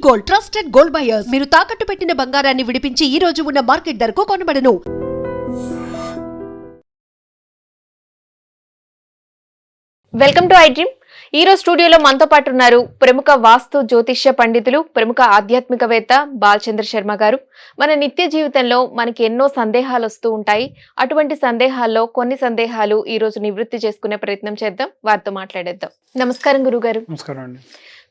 Gold, trusted gold buyers. మీరు తాకట్టు పెట్టిన బంగారాన్ని విడిపించి ఈ రోజు ఉన్న మార్కెట్ ధరకు కొనబడను. Welcome to I Dream. ఈ రోజు స్టూడియోలో మనతో పాటు ఉన్నారు ప్రముఖ వాస్తు జ్యోతిష్య పండితులు, ప్రముఖ ఆధ్యాత్మికవేత్త బాలచంద్ర శర్మ గారు. మన నిత్య జీవితంలో మనకి ఎన్నో సందేహాలు వస్తూ ఉంటాయి. అటువంటి సందేహాల్లో కొన్ని సందేహాలు ఈ రోజు నివృత్తి చేసుకునే ప్రయత్నం చేద్దాం, వారితో మాట్లాడేద్దాం. నమస్కారం గురుగారు. నమస్కారం అండి.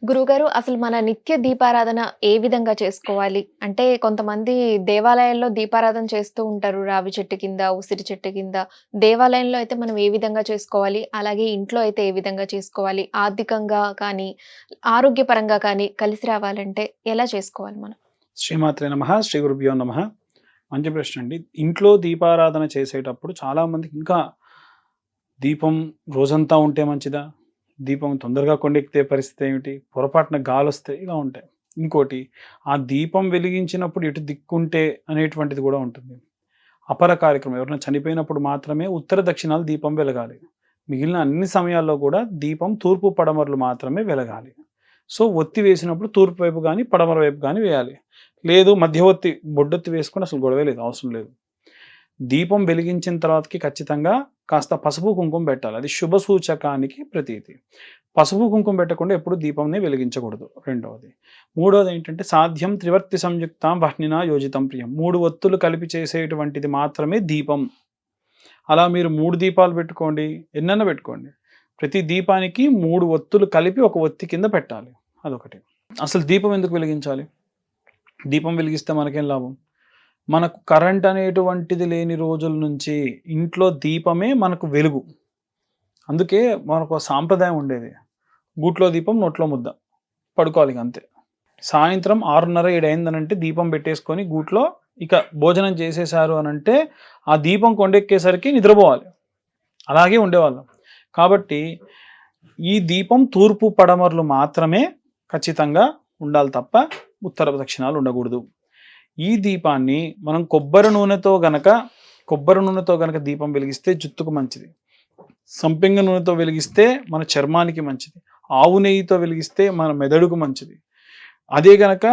గురుగారు, అసలు మన నిత్య దీపారాధన ఏ విధంగా చేసుకోవాలి? అంటే కొంతమంది దేవాలయాల్లో దీపారాధన చేస్తూ ఉంటారు, రావి చెట్టు కింద, ఉసిరి చెట్టు కింద. దేవాలయంలో అయితే మనం ఏ విధంగా చేసుకోవాలి, అలాగే ఇంట్లో అయితే ఏ విధంగా చేసుకోవాలి? ఆర్థికంగా కానీ ఆరోగ్యపరంగా కానీ కలిసి రావాలంటే ఎలా చేసుకోవాలి మనం? శ్రీమాత్రే నమః, శ్రీ గురుభ్యో నమః. మంచి ప్రశ్న అండి. ఇంట్లో దీపారాధన చేసేటప్పుడు చాలా మందికి ఇంకా దీపం రోజంతా ఉంటే మంచిదా, దీపం తొందరగా కొండెక్కితే పరిస్థితి ఏమిటి, పొరపాటున గాలి వస్తే, ఇలా ఉంటాయి. ఇంకోటి, ఆ దీపం వెలిగించినప్పుడు ఎటు దిక్కుంటే అనేటువంటిది కూడా ఉంటుంది. అపర కార్యక్రమం, ఎవరైనా చనిపోయినప్పుడు మాత్రమే ఉత్తర దక్షిణాలు దీపం వెలగాలి. మిగిలిన అన్ని సమయాల్లో కూడా దీపం తూర్పు పడమరలు మాత్రమే వెలగాలి. సో ఒత్తి వేసినప్పుడు తూర్పు వైపు కానీ పడమర వైపు కానీ వేయాలి. లేదు మధ్యవర్తి బొడ్డొత్తి వేసుకుని అసలు గొడవే లేదు, అవసరం లేదు. దీపం వెలిగించిన తర్వాతకి ఖచ్చితంగా కాస్త పసుపు కుంకుమ పెట్టాలి. అది శుభ సూచకానికి ప్రతీతి. పసుపు కుంకుమ పెట్టకుండా ఎప్పుడు దీపంని వెలిగించకూడదు. రెండవది. మూడవది ఏంటంటే, సాధ్యం త్రివర్తి సంయుక్తం వహ్నినా యోజితం ప్రియం. 3 ఒత్తులు కలిపి చేసేటువంటిది మాత్రమే దీపం. అలా మీరు 3 దీపాలు పెట్టుకోండి, ఎన్నైనా పెట్టుకోండి. ప్రతి దీపానికి 3 ఒత్తులు కలిపి ఒక ఒత్తి కింద పెట్టాలి. అదొకటి. అసలు దీపం ఎందుకు వెలిగించాలి? దీపం వెలిగిస్తే మనకేం లాభం? మనకు కరెంట్ అనేటువంటిది లేని రోజుల నుంచి ఇంట్లో దీపమే మనకు వెలుగు. అందుకే మనకు సాంప్రదాయం ఉండేది, గూట్లో దీపం నోట్లో ముద్ద, పడుకోవాలి అంతే. సాయంత్రం 6:30 7 అయిందనంటే దీపం పెట్టేసుకొని గూట్లో ఇక భోజనం చేసేశారు అనంటే ఆ దీపం కొండెక్కేసరికి నిద్రపోవాలి. అలాగే ఉండేవాళ్ళం. కాబట్టి ఈ దీపం తూర్పు పడమరలు మాత్రమే ఖచ్చితంగా ఉండాలి తప్ప ఉత్తర దక్షిణాలు ఉండకూడదు. ఈ దీపాన్ని మనం కొబ్బరి నూనెతో గనక దీపం వెలిగిస్తే జుట్టుకు మంచిది. సంపెంగ నూనెతో వెలిగిస్తే మన చర్మానికి మంచిది. ఆవు నెయ్యితో వెలిగిస్తే మన మెదడుకు మంచిది. అదే గనక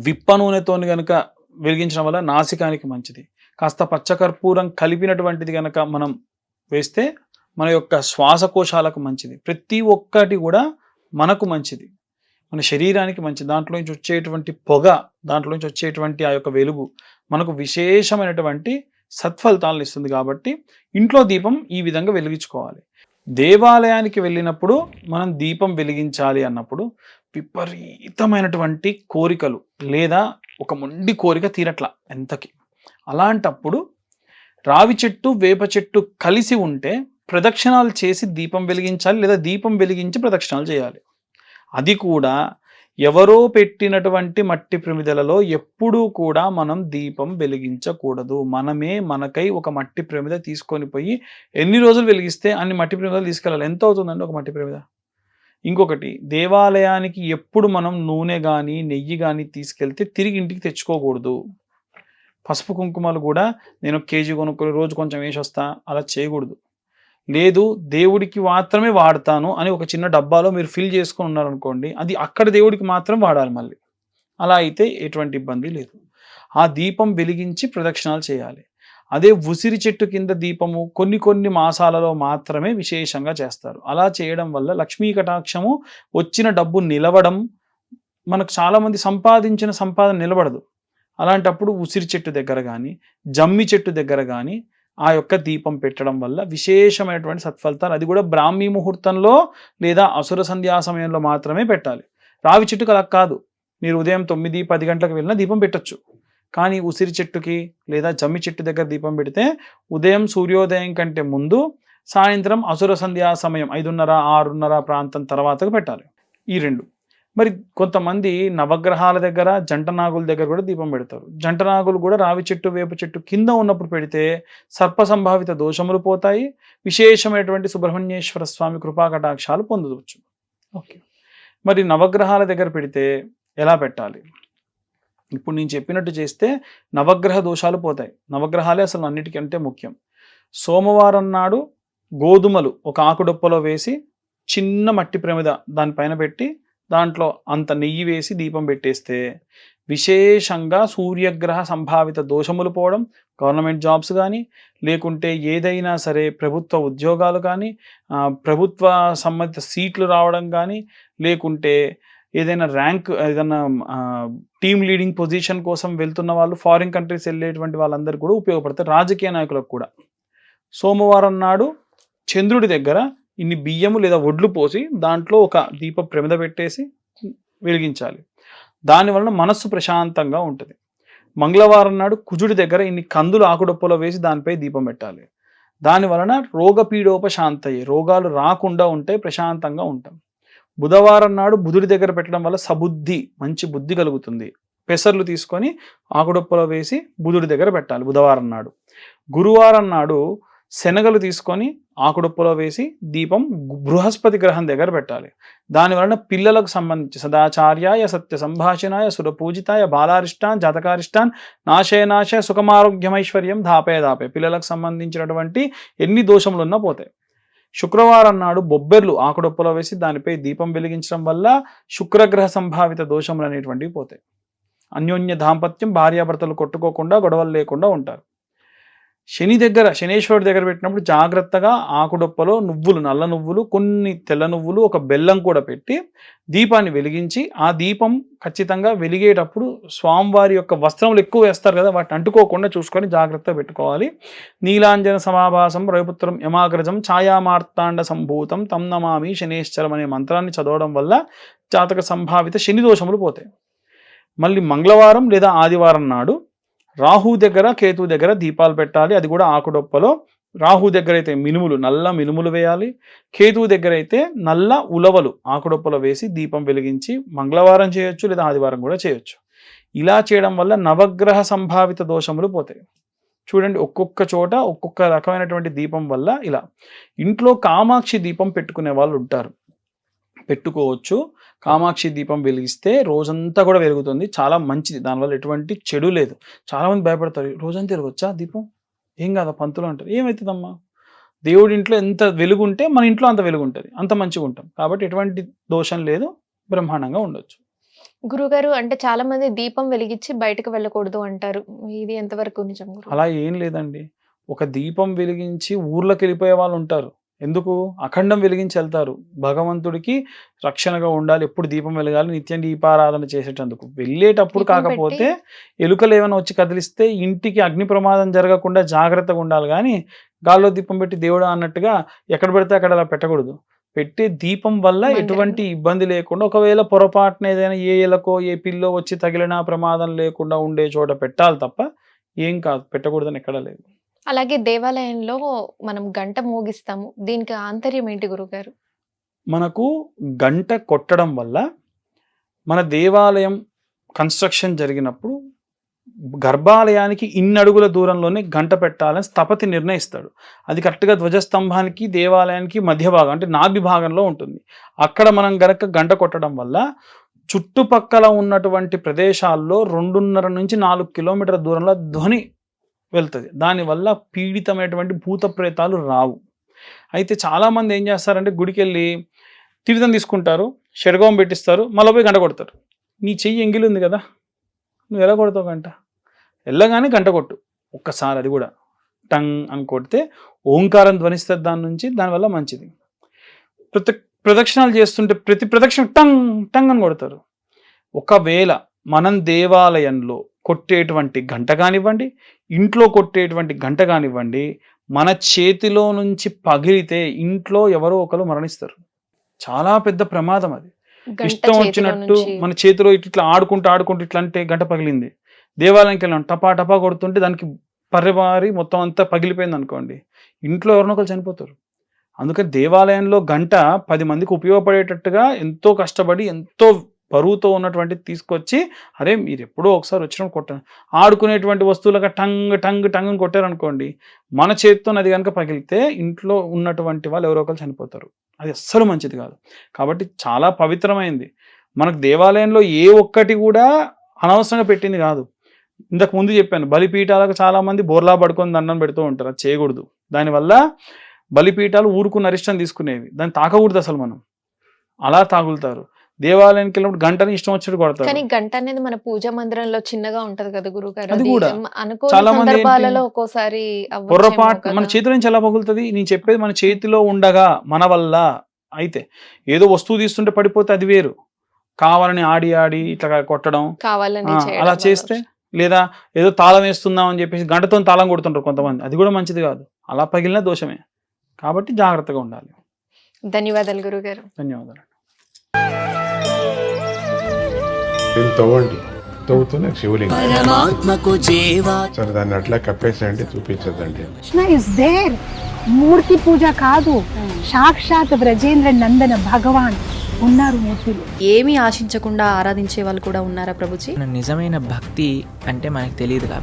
విప్ప నూనెతో గనక వెలిగించడం వల్ల నాసికానికి మంచిది. కాస్త పచ్చకర్పూరం కలిపినటువంటిది గనక మనం వేస్తే మన యొక్క శ్వాసకోశాలకు మంచిది. ప్రతి ఒక్కటి కూడా మనకు మంచిది, మన శరీరానికి మంచిది. దాంట్లో నుంచి వచ్చేటువంటి పొగ, దాంట్లో నుంచి వచ్చేటువంటి ఆ యొక్క వెలుగు మనకు విశేషమైనటువంటి సత్ఫలితాలను ఇస్తుంది. కాబట్టి ఇంట్లో దీపం ఈ విధంగా వెలిగించుకోవాలి. దేవాలయానికి వెళ్ళినప్పుడు మనం దీపం వెలిగించాలి అన్నప్పుడు విపరీతమైనటువంటి కోరికలు లేదా ఒక మొండి కోరిక తీరట్ల ఎంతకి, అలాంటప్పుడు రావి చెట్టు వేప చెట్టు కలిసి ఉంటే ప్రదక్షిణాలు చేసి దీపం వెలిగించాలి, లేదా దీపం వెలిగించి ప్రదక్షిణాలు చేయాలి. అది కూడా ఎవరో పెట్టినటువంటి మట్టి ప్రమిదలలో ఎప్పుడూ కూడా మనం దీపం వెలిగించకూడదు. మనమే మనకై ఒక మట్టి ప్రమిద తీసుకొని పోయి ఎన్ని రోజులు వెలిగిస్తే అన్ని మట్టి ప్రమిదలు తీసుకెళ్ళాలి. ఎంత అవుతుందండి ఒక మట్టి ప్రమిద? ఇంకొకటి, దేవాలయానికి ఎప్పుడు మనం నూనె కానీ నెయ్యి కానీ తీసుకెళ్తే తిరిగి ఇంటికి తెచ్చుకోకూడదు. పసుపు కుంకుమలు కూడా నేను కేజీ కొనుక్కొని రోజు కొంచెం వేసి వస్తా, అలా చేయకూడదు. లేదు దేవుడికి మాత్రమే వాడతాను అని ఒక చిన్న డబ్బాలో మీరు ఫిల్ చేసుకొని ఉన్నారనుకోండి, అది అక్కడ దేవుడికి మాత్రం వాడాలి మళ్ళీ. అలా అయితే ఎటువంటి ఇబ్బంది లేదు. ఆ దీపం వెలిగించి ప్రదక్షిణాలు చేయాలి. అదే ఉసిరి చెట్టు కింద దీపము కొన్ని మాసాలలో మాత్రమే విశేషంగా చేస్తారు. అలా చేయడం వల్ల లక్ష్మీ కటాక్షము, వచ్చిన డబ్బు నిలవడం, మనకు చాలామంది సంపాదించిన సంపాదన నిలబడదు. అలాంటప్పుడు ఉసిరి చెట్టు దగ్గర కానీ జమ్మి చెట్టు దగ్గర కానీ ఆ యొక్క దీపం పెట్టడం వల్ల విశేషమైనటువంటి సత్ఫలితాలు, అది కూడా బ్రాహ్మీ ముహూర్తంలో లేదా అసుర సంధ్యా సమయంలో మాత్రమే పెట్టాలి. రావి చెట్టుకు అలా కాదు, మీరు ఉదయం 9-10 గంటలకు వెళ్ళినా దీపం పెట్టచ్చు. కానీ ఉసిరి చెట్టుకి లేదా జమ్మి చెట్టు దగ్గర దీపం పెడితే ఉదయం సూర్యోదయం కంటే ముందు, సాయంత్రం అసుర సంధ్యా సమయం 5:30-6:30 ప్రాంతం తర్వాత పెట్టాలి. ఈ 2. మరి కొంతమంది నవగ్రహాల దగ్గర, జంటనాగుల దగ్గర కూడా దీపం పెడతారు. జంటనాగులు కూడా రావి చెట్టు వేప చెట్టు కింద ఉన్నప్పుడు పెడితే సర్ప సంభావిత దోషములు పోతాయి, విశేషమైనటువంటి సుబ్రహ్మణ్యేశ్వర స్వామి కృపా కటాక్షాలు పొందవచ్చు. ఓకే, మరి నవగ్రహాల దగ్గర పెడితే ఎలా పెట్టాలి? ఇప్పుడు నేను చెప్పినట్టు చేస్తే నవగ్రహ దోషాలు పోతాయి. నవగ్రహాలే అసలు అన్నిటికంటే ముఖ్యం. సోమవారం నాడు గోధుమలు ఒక ఆకుడొప్పలో వేసి చిన్న మట్టి ప్రమిద దానిపైన పెట్టి దాంట్లో అంత నెయ్యి వేసి దీపం పెట్టేస్తే విశేషంగా సూర్యగ్రహ సంభావిత దోషములు పోవడం, గవర్నమెంట్ జాబ్స్ కానీ, లేకుంటే ఏదైనా సరే ప్రభుత్వ ఉద్యోగాలు కానీ, ప్రభుత్వ సంబంధిత సీట్లు రావడం కానీ, లేకుంటే ఏదైనా ర్యాంక్, ఏదైనా టీమ్ లీడింగ్ పొజిషన్ కోసం వెళ్తున్న వాళ్ళు, ఫారిన్ కంట్రీస్ వెళ్ళేటువంటి వాళ్ళందరూ కూడా ఉపయోగపడతారు. రాజకీయ నాయకులకు కూడా సోమవారం నాడు చంద్రుడి దగ్గర ఇన్ని బియ్యము లేదా వడ్లు పోసి దాంట్లో ఒక దీప ప్రమిద పెట్టేసి వెలిగించాలి. దానివలన మనస్సు ప్రశాంతంగా ఉంటుంది. మంగళవారం నాడు కుజుడి దగ్గర ఇన్ని కందులు ఆకుడొప్పలో వేసి దానిపై దీపం పెట్టాలి. దానివలన రోగపీడోపశాంతయ్యే, రోగాలు రాకుండా ఉంటాయి, ప్రశాంతంగా ఉంటాం. బుధవారం నాడు బుధుడి దగ్గర పెట్టడం వల్ల సబుద్ధి, మంచి బుద్ధి కలుగుతుంది. పెసర్లు తీసుకొని ఆకుడొప్పలో వేసి బుధుడి దగ్గర పెట్టాలి బుధవారం నాడు. గురువారం నాడు శనగలు తీసుకొని ఆకుడొప్పలో వేసి దీపం బృహస్పతి గ్రహం దగ్గర పెట్టాలి. దానివలన పిల్లలకు సంబంధించి సదాచార్యాయ సత్య సంభాషణాయ సురపూజితాయ బాలారిష్టాన్ జాతకారిష్టాన్ నాశయ సుఖమారోగ్యమైశ్వర్యం దాపే పిల్లలకు సంబంధించినటువంటి ఎన్ని దోషములు ఉన్నా పోతాయి. శుక్రవారం నాడు బొబ్బెర్లు ఆకుడొప్పలో వేసి దానిపై దీపం వెలిగించడం వల్ల శుక్రగ్రహ సంభావిత దోషములు అనేటువంటివి పోతాయి. అన్యోన్య దాంపత్యం, భార్యాభర్తలు కొట్టుకోకుండా, గొడవలు లేకుండా ఉంటారు. శని దగ్గర, శనేశ్వరుడి దగ్గర పెట్టినప్పుడు జాగ్రత్తగా ఆకుడొప్పలో నువ్వులు, నల్ల నువ్వులు, కొన్ని తెల్ల నువ్వులు, ఒక బెల్లం కూడా పెట్టి దీపాన్ని వెలిగించి, ఆ దీపం ఖచ్చితంగా వెలిగేటప్పుడు స్వామివారి యొక్క వస్త్రములు ఎక్కువ వేస్తారు కదా, వాటిని అంటుకోకుండా చూసుకొని జాగ్రత్తగా పెట్టుకోవాలి. నీలాంజన సమాభాసం రవిపుత్రం యమాగ్రజం ఛాయామార్తాండ సంభూతం తం నమామి శనేశ్వరం అనే మంత్రాన్ని చదవడం వల్ల జాతక సంభావిత శని దోషములు పోతాయి. మళ్ళీ మంగళవారం లేదా ఆదివారం నాడు రాహు దగ్గర, కేతు దగ్గర దీపాలు పెట్టాలి. అది కూడా ఆకుడొప్పలో. రాహు దగ్గర అయితే మినుములు, నల్ల మినుములు వేయాలి. కేతు దగ్గర అయితే నల్ల ఉలవలు ఆకుడొప్పలో వేసి దీపం వెలిగించి మంగళవారం చేయొచ్చు, లేదా ఆదివారం కూడా చేయొచ్చు. ఇలా చేయడం వల్ల నవగ్రహ సంభావిత దోషములు పోతాయి. చూడండి, ఒక్కొక్క చోట ఒక్కొక్క రకమైనటువంటి దీపం వల్ల ఇలా. ఇంట్లో కామాక్షి దీపం పెట్టుకునే వాళ్ళు ఉంటారు, పెట్టుకోవచ్చు. కామాక్షి దీపం వెలిగిస్తే రోజంతా కూడా వెలుగుతుంది, చాలా మంచిది. దానివల్ల ఎటువంటి చెడు లేదు. చాలామంది భయపడతారు, రోజంతా వెలగొచ్చా దీపం, ఏం కాదా పంతులు అంటారు. ఏమవుతుందమ్మా, దేవుడి ఇంట్లో ఎంత వెలుగు ఉంటే మన ఇంట్లో అంత వెలుగు ఉంటుంది, అంత మంచిగా ఉంటాం. కాబట్టి ఎటువంటి దోషం లేదు, బ్రహ్మాండంగా ఉండొచ్చు. గురుగారు, అంటే చాలా మంది దీపం వెలిగించి బయటకు వెళ్ళకూడదు అంటారు, ఇది ఎంతవరకు నిజం? అలా ఏం లేదండి. ఒక దీపం వెలిగించి ఊర్లోకి వెళ్ళిపోయే వాళ్ళు ఉంటారు. ఎందుకు? అఖండం వెలిగించి వెళ్తారు. భగవంతుడికి రక్షణగా ఉండాలి, ఎప్పుడు దీపం వెలగాలి, నిత్యం దీపారాధన చేసేటందుకు. వెళ్ళేటప్పుడు కాకపోతే ఎలుకలు ఏమైనా వచ్చి కదిలిస్తే ఇంటికి అగ్ని ప్రమాదం జరగకుండా జాగ్రత్తగా ఉండాలి. కానీ గాల్లో దీపం పెట్టి దేవుడు అన్నట్టుగా ఎక్కడ పెడితే అక్కడ అలా పెట్టకూడదు. పెట్టే దీపం వల్ల ఎటువంటి ఇబ్బంది లేకుండా, ఒకవేళ పొరపాటున ఏదైనా ఏ ఎలకో ఏ పిల్లో వచ్చి తగిలినా ప్రమాదం లేకుండా ఉండే చోట పెట్టాలి తప్ప ఏం కాదు, పెట్టకూడదని ఎక్కడా లేదు. అలాగే దేవాలయంలో మనం గంట మోగిస్తాము, దీనికి ఆంతర్యం ఏంటి గురుగారు? మనకు గంట కొట్టడం వల్ల మన దేవాలయం కన్స్ట్రక్షన్ జరిగినప్పుడు గర్భాలయానికి ఇన్ని అడుగుల దూరంలోనే గంట పెట్టాలని స్థపతి నిర్ణయిస్తాడు. అది కరెక్ట్గా ధ్వజస్తంభానికి దేవాలయానికి మధ్య భాగం, అంటే నాభి భాగంలో ఉంటుంది. అక్కడ మనం గనక గంట కొట్టడం వల్ల చుట్టుపక్కల ఉన్నటువంటి ప్రదేశాల్లో 2.5 నుంచి 4 కిలోమీటర్ల దూరంలో ధ్వని వెళ్తుంది. దానివల్ల పీడితమైనటువంటి భూత ప్రేతాలు రావు. అయితే చాలామంది ఏం చేస్తారంటే గుడికి వెళ్ళి తీర్థం తీసుకుంటారు, షడ్గోం పెట్టిస్తారు, మళ్ళీ పోయి గంట కొడతారు. నీ చెయ్యి ఎంగిలి ఉంది కదా, నువ్వు ఎలా కొడతావు గంట? వెళ్ళగానే గంట కొట్టు ఒక్కసారి, అది కూడా టంగ్ అని కొడితే ఓంకారం ధ్వనిస్తుంది దాని నుంచి, దానివల్ల మంచిది. ప్రదక్షిణాలు చేస్తుంటే ప్రతి ప్రదక్షిణ టంగ్ టంగ్ అని కొడతారు. ఒకవేళ మనం దేవాలయంలో కొట్టేటువంటి గంట కానివ్వండి, ఇంట్లో కొట్టేటువంటి గంట కానివ్వండి, మన చేతిలో నుంచి పగిలితే ఇంట్లో ఎవరో ఒకరు మరణిస్తారు. చాలా పెద్ద ప్రమాదం అది. ఇష్టం వచ్చినట్టు మన చేతిలో ఇట్లా ఆడుకుంటూ ఇట్లా అంటే గంట పగిలింది, దేవాలయంకి వెళ్ళాం టపా టపా కొడుతుంటే దానికి పరివారి మొత్తం అంతా పగిలిపోయింది అనుకోండి, ఇంట్లో ఎవరినో ఒకరు చనిపోతారు. అందుకని దేవాలయంలో గంట 10 మందికి ఉపయోగపడేటట్టుగా ఎంతో కష్టపడి, ఎంతో బరువుతో ఉన్నటువంటి తీసుకొచ్చి, అరే మీరు ఎప్పుడో ఒకసారి వచ్చినప్పుడు కొట్టాను, ఆడుకునేటువంటి వస్తువులుగా టంగ్ టంగ్ టంగ్ కొట్టారనుకోండి, మన చేతితో అది కనుక పగిలితే ఇంట్లో ఉన్నటువంటి వాళ్ళు ఎవరో ఒకరు చనిపోతారు. అది అస్సలు మంచిది కాదు. కాబట్టి చాలా పవిత్రమైంది. మనకు దేవాలయంలో ఏ ఒక్కటి కూడా అనవసరంగా పెట్టింది కాదు. ఇంతకు ముందు చెప్పాను, బలిపీఠాలకు చాలామంది బోర్లా పడుకొని దండం పెడుతూ ఉంటారు, అది చేయకూడదు. దానివల్ల బలిపీఠాలు ఊరుకున్న అరిష్టం తీసుకునేవి, దాన్ని తాకకూడదు అసలు. మనం అలా తాగులుతారు. దేవాలయానికి వెళ్ళినప్పుడు గంటని ఇష్టం వచ్చినట్టు కొడతారు. కానీ గంట అనేది మన పూజా మందిరంలో చిన్నగా ఉంటది కదా గురుగారు, అది అది కూడా. అనుకోని చాలా మంది సందర్భాలలో ఏంటి? ఒక్కోసారి అవ్వచ్చేమో పొర్రపాటు మన కదా. చేతి నుంచి ఎలా పగులుతుంది? నేను చెప్పేది మన చేతిలో ఉండగా మన వల్ల అయితే, ఏదో వస్తువు తీస్తుంటే పడిపోతే అది వేరు, కావాలని ఆడి ఆడి ఇట్లా కొట్టడం కావాలని చేయడం అలా వల్ల చేస్తే, లేదా ఏదో తాళం వేస్తున్నాం అని చెప్పేసి గంటతో తాళం కొడుతుంటారు కొంతమంది, అది కూడా మంచిది కాదు. అలా పగిలిన దోషమే. కాబట్టి జాగ్రత్తగా ఉండాలి. ధన్యవాదాలు గురుగారు. ధన్యవాదాలు. దీన్ని తవ్వండి, తవ్వుతూనే శివలింగం. పరమాత్మకు జీవా సరే దాన్ని అట్లా కప్పేసేయండి, చూపించదండి. Krishna is there. మూర్తి పూజ కాదు, సాక్షాత్ బ్రజేంద్ర నందన భగవాన్ ఉన్నారు మూర్తిలో. ఏమీ ఆశించకుండా ఆరాధించే వాళ్ళు కూడా ఉన్నారా ప్రభుజీ? నిజమైన భక్తి అంటే మనకు తెలియదు కాబట్టి